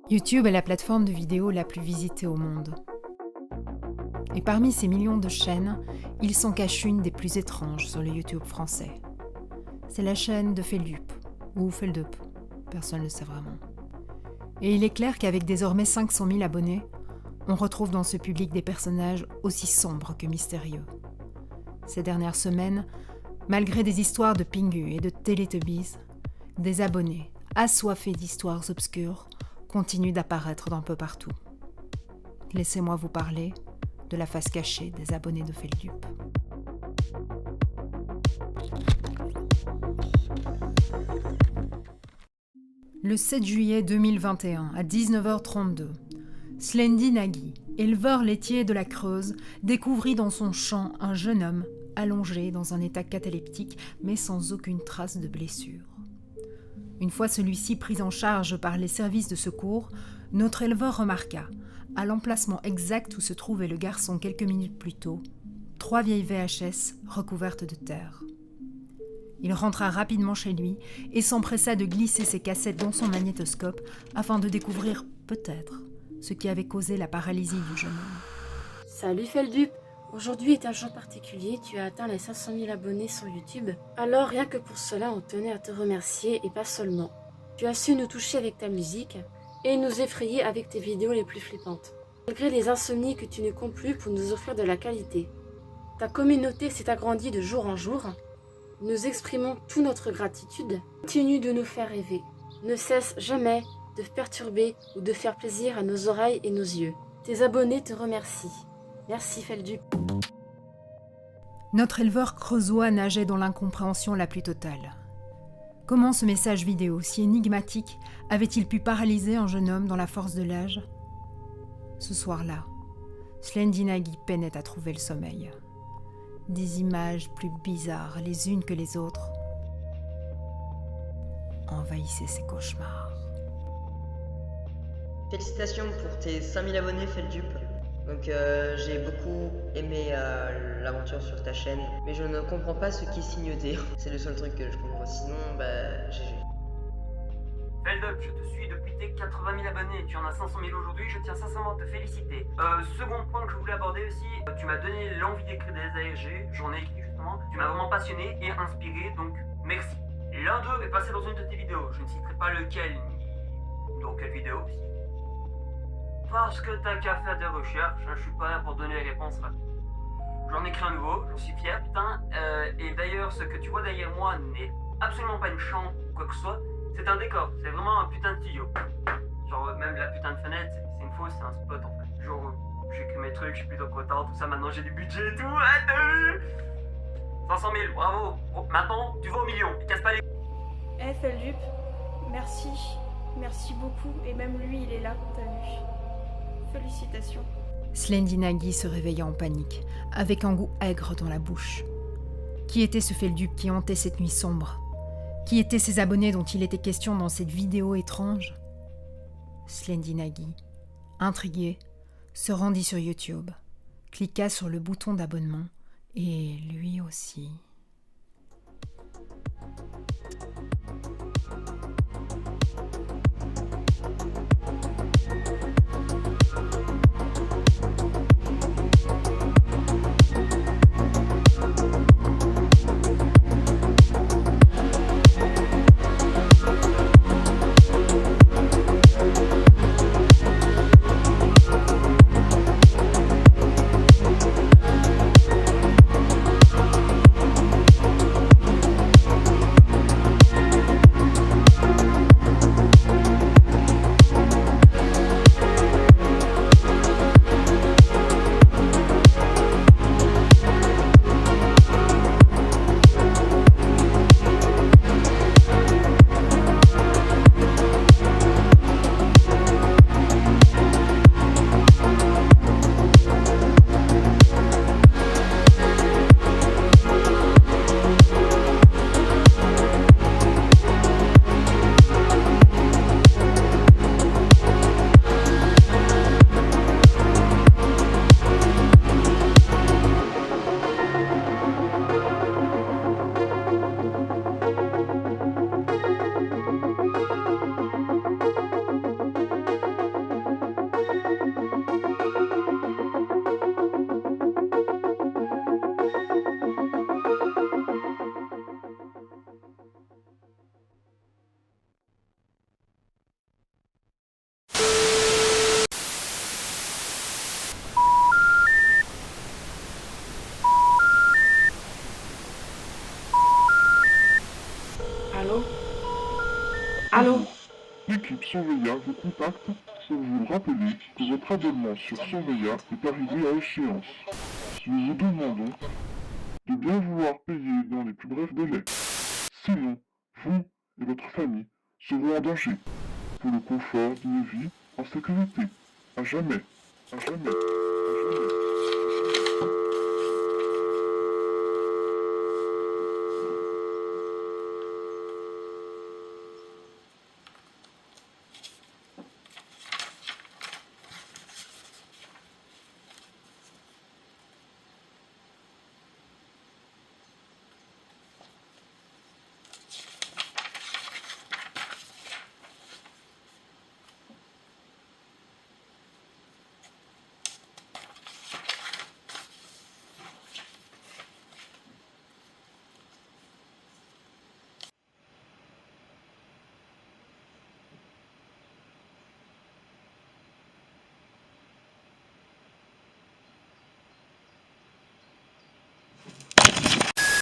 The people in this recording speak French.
YouTube est la plateforme de vidéo la plus visitée au monde. Et parmi ces millions de chaînes, il s'en cache une des plus étranges sur le YouTube français. C'est la chaîne de Feldup, ou Feldup, personne ne le sait vraiment. Et il est clair qu'avec désormais 500 000 abonnés, on retrouve dans ce public des personnages aussi sombres que mystérieux. Ces dernières semaines, malgré des histoires de Pingu et de Teletubbies, des abonnés, assoiffés d'histoires obscures, continuent d'apparaître d'un peu partout. Laissez-moi vous parler de la face cachée des abonnés de Feldup. Le 7 juillet 2021, à 19h32, Slendi Nagy, éleveur laitier de la Creuse, découvrit dans son champ un jeune homme allongé dans un état cataleptique mais sans aucune trace de blessure. Une fois celui-ci pris en charge par les services de secours, notre éleveur remarqua, à l'emplacement exact où se trouvait le garçon quelques minutes plus tôt, 3 vieilles VHS recouvertes de terre. Il rentra rapidement chez lui et s'empressa de glisser ses cassettes dans son magnétoscope afin de découvrir, peut-être, ce qui avait causé la paralysie du jeune homme. Salut Feldup! Aujourd'hui est un jour particulier, tu as atteint les 500 000 abonnés sur YouTube. Alors rien que pour cela, on tenait à te remercier et pas seulement. Tu as su nous toucher avec ta musique et nous effrayer avec tes vidéos les plus flippantes. Malgré les insomnies que tu ne comptes plus pour nous offrir de la qualité. Ta communauté s'est agrandie de jour en jour. Nous exprimons toute notre gratitude. Continue de nous faire rêver. Ne cesse jamais de perturber ou de faire plaisir à nos oreilles et nos yeux. Tes abonnés te remercient. Merci Feldup. Notre éleveur creusois nageait dans l'incompréhension la plus totale. Comment ce message vidéo si énigmatique avait-il pu paralyser un jeune homme dans la force de l'âge ? Ce soir-là, Slendi Nagy peinait à trouver le sommeil. Des images plus bizarres les unes que les autres envahissaient ses cauchemars. Félicitations pour tes 5000 abonnés Feldup. Donc j'ai beaucoup aimé l'aventure sur ta chaîne, mais je ne comprends pas ce qui signe D. C'est le seul truc que je comprends, sinon GG. Feldup, je te suis depuis tes 80 000 abonnés, tu en as 500 000 aujourd'hui, je tiens sincèrement à te féliciter. Second point que je voulais aborder aussi, tu m'as donné l'envie d'écrire des ARG, j'en ai écrit justement, tu m'as vraiment passionné et inspiré, donc merci. L'un d'eux est passé dans une de tes vidéos, je ne citerai pas lequel, ni dans quelle vidéo aussi. Parce que t'as qu'à faire des recherches, je suis pas là pour donner les réponses là. J'en ai écrit un nouveau, j'en suis fier, putain. Et d'ailleurs, ce que tu vois derrière moi n'est absolument pas une chambre ou quoi que ce soit, c'est un décor, c'est vraiment un putain de studio. Genre, même la putain de fenêtre, c'est une fausse, c'est un spot en fait. Genre, j'écris mes trucs, je suis plutôt content, tout ça, maintenant j'ai du budget et tout. 500 000, bravo. Maintenant, tu vas au million, casse pas les. Feldup, merci. Merci beaucoup, et même lui, il est là, t'as vu. Félicitations. Slendi Nagy se réveilla en panique, avec un goût aigre dans la bouche. Qui était ce Feldup qui hantait cette nuit sombre ? Qui étaient ces abonnés dont il était question dans cette vidéo étrange ? Slendi Nagy, intrigué, se rendit sur YouTube, cliqua sur le bouton d'abonnement, et lui aussi... Allô? L'équipe Sauveilla vous contacte pour vous rappeler que votre abonnement sur Sauveilla est arrivé à échéance. Nous vous demandons de bien vouloir payer dans les plus brefs délais. Sinon, vous et votre famille seront en danger pour le confort d'une vie en sécurité. À jamais. À jamais.